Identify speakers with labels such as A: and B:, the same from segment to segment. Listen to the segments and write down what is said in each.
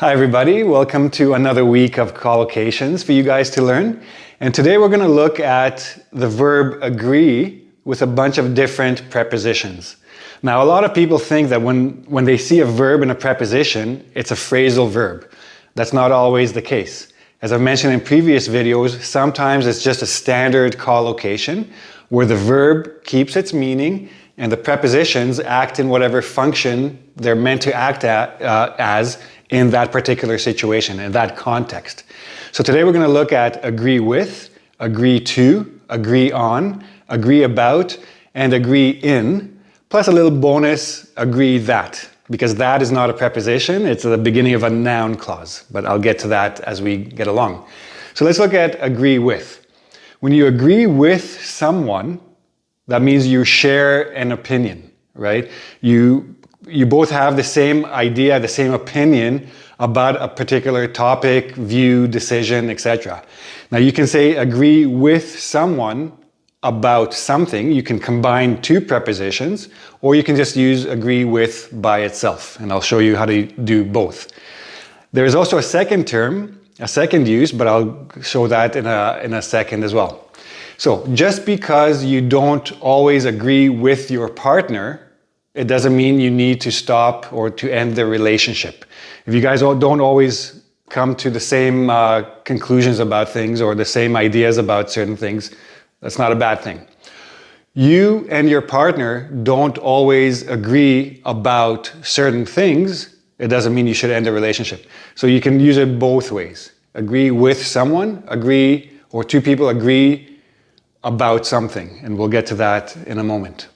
A: Hi everybody, welcome to another week of collocations for you guys to learn. And today we're going to look at the verb agree with a bunch of different prepositions. Now a lot of people think that when they see a verb in a preposition, it's a phrasal verb. That's not always the case. As I've mentioned in previous videos, sometimes it's just a standard collocation where the verb keeps its meaning and the prepositions act in whatever function they're meant to act as in that particular situation, in that context. So today we're going to look at agree with, agree to, agree on, agree about, and agree in, plus a little bonus, agree that, because that is not a preposition, it's the beginning of a noun clause, but I'll get to that as we get along. So let's look at agree with. When you agree with someone, that means you share an opinion, right? You both have the same idea, the same opinion about a particular topic, view, decision, etc. Now you can say agree with someone about something. You can combine two prepositions, or you can just use agree with by itself. And I'll show you how to do both. There's also a second term, a second use, but I'll show that in a second as well. So just because you don't always agree with your partner, it doesn't mean you need to stop or to end the relationship. If you guys don't always come to the same conclusions about things or the same ideas about certain things, that's not a bad thing. You and your partner don't always agree about certain things, it doesn't mean you should end the relationship. So you can use it both ways. Agree with someone, agree, or two people agree about something, and we'll get to that in a moment.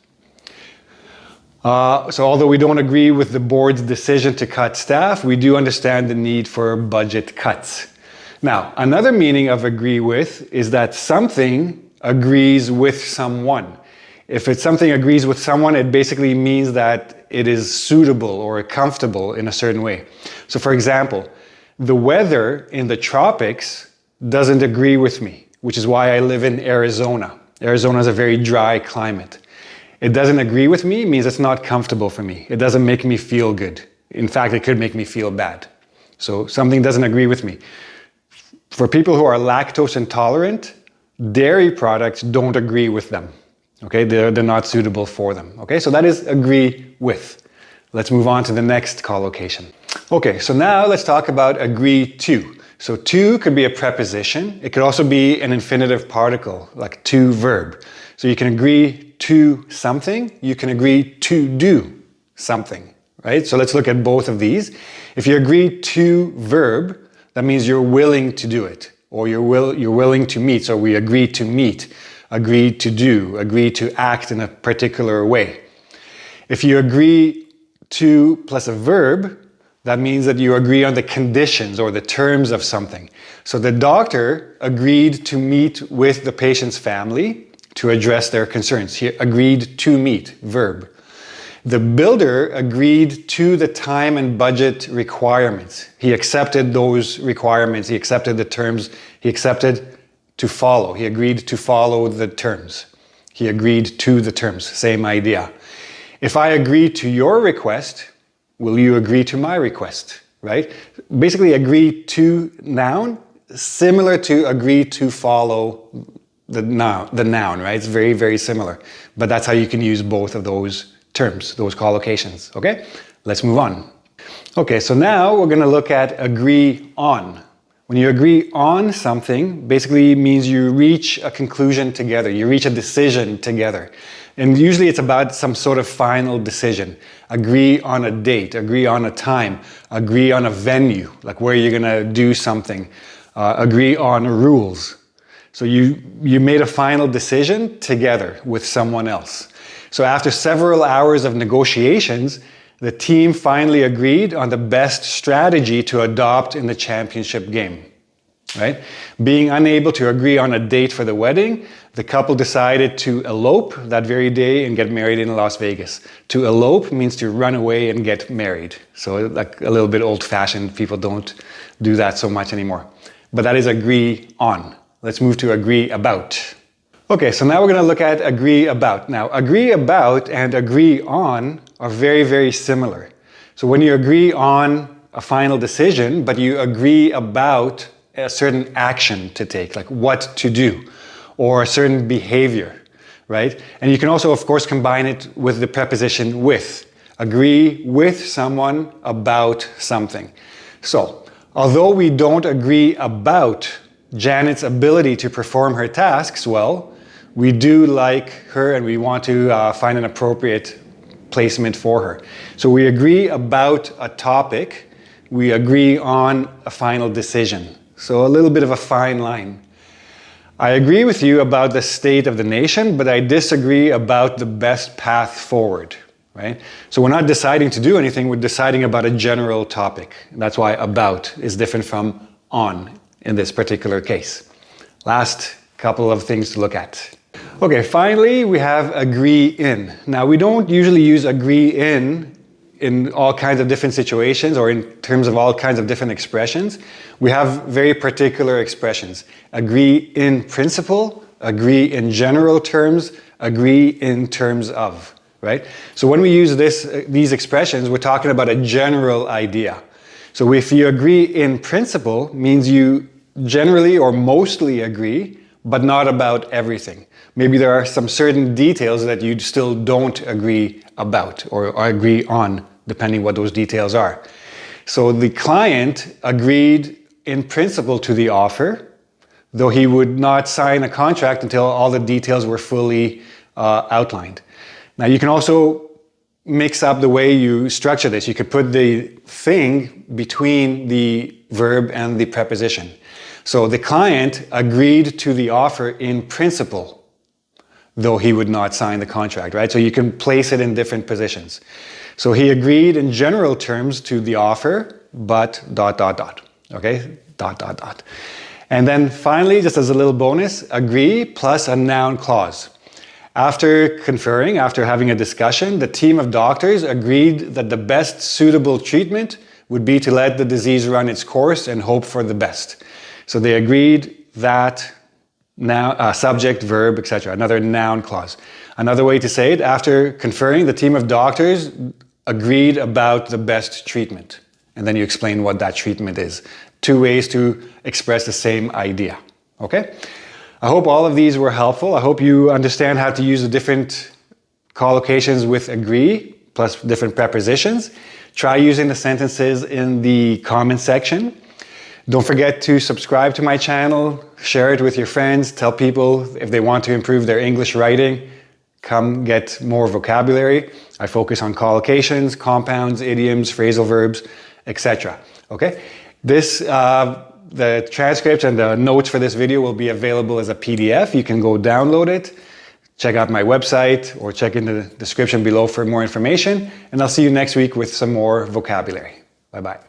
A: So although we don't agree with the board's decision to cut staff, we do understand the need for budget cuts. Now, another meaning of agree with is that something agrees with someone. If it's something agrees with someone, it basically means that it is suitable or comfortable in a certain way. So for example, the weather in the tropics doesn't agree with me, which is why I live in Arizona. Arizona is a very dry climate. It doesn't agree with me means it's not comfortable for me. It doesn't make me feel good. In fact, it could make me feel bad. So something doesn't agree with me. For people who are lactose intolerant, dairy products don't agree with them. Okay, they're not suitable for them. Okay, so that is agree with. Let's move on to the next collocation. Okay, so now let's talk about agree to. So to could be a preposition. It could also be an infinitive particle, like to verb. So you can agree to something, you can agree to do something, right? So let's look at both of these. If you agree to verb, that means you're willing to do it, or you're willing to meet. So we agree to meet, agree to do, agree to act in a particular way. If you agree to plus a verb, that means that you agree on the conditions or the terms of something. So the doctor agreed to meet with the patient's family to address their concerns. He agreed to meet, verb. The builder agreed to the time and budget requirements. He accepted those requirements. He accepted the terms. He accepted to follow. He agreed to follow the terms. He agreed to the terms. Same idea. If I agree to your request, will you agree to my request, right? Basically, agree to noun, similar to agree to follow the noun, right? It's very, very similar. But that's how you can use both of those terms, those collocations, okay? Let's move on. Okay, so now we're going to look at agree on. When you agree on something, basically means you reach a conclusion together. You reach a decision together. And usually it's about some sort of final decision. Agree on a date, agree on a time, agree on a venue, like where you're going to do something, agree on rules. So you made a final decision together with someone else. So after several hours of negotiations, the team finally agreed on the best strategy to adopt in the championship game, right? Being unable to agree on a date for the wedding, the couple decided to elope that very day and get married in Las Vegas. To elope means to run away and get married. So like a little bit old-fashioned, people don't do that so much anymore. But that is agree on. Let's move to agree about. Okay, so now we're going to look at agree about. Now, agree about and agree on are very, very similar. So when you agree on a final decision, but you agree about a certain action to take, like what to do, or a certain behavior, right? And you can also, of course, combine it with the preposition with. Agree with someone about something. So, although we don't agree about Janet's ability to perform her tasks well, we do like her and we want to find an appropriate placement for her. So we agree about a topic, we agree on a final decision. So a little bit of a fine line. I agree with you about the state of the nation, but I disagree about the best path forward, right? So we're not deciding to do anything, we're deciding about a general topic. That's why about is different from on in this particular case. Last couple of things to look at. Okay, finally we have agree in. Now we don't usually use agree in all kinds of different situations or in terms of all kinds of different expressions. We have very particular expressions. Agree in principle, agree in general terms, agree in terms of, right? So when we use these expressions, we're talking about a general idea. So if you agree in principle, means you generally or mostly agree, but not about everything. Maybe there are some certain details that you still don't agree about or agree on, depending what those details are. So the client agreed in principle to the offer, though he would not sign a contract until all the details were fully outlined. Now you can also mix up the way you structure this. You could put the thing between the verb and the preposition. So the client agreed to the offer in principle, though he would not sign the contract, right? So you can place it in different positions. So he agreed in general terms to the offer, but ... okay? ... And then finally, just as a little bonus, agree plus a noun clause. After conferring, after having a discussion, the team of doctors agreed that the best suitable treatment would be to let the disease run its course and hope for the best. So they agreed that now subject, verb, etc. Another noun clause. Another way to say it, after conferring, the team of doctors agreed about the best treatment. And then you explain what that treatment is. Two ways to express the same idea. Okay? I hope all of these were helpful. I hope you understand how to use the different collocations with agree, plus different prepositions. Try using the sentences in the comment section. Don't forget to subscribe to my channel, share it with your friends, tell people if they want to improve their English writing, come get more vocabulary. I focus on collocations, compounds, idioms, phrasal verbs, etc. Okay? The transcripts and the notes for this video will be available as a PDF. You can go download it, check out my website, or check in the description below for more information. And I'll see you next week with some more vocabulary. Bye-bye.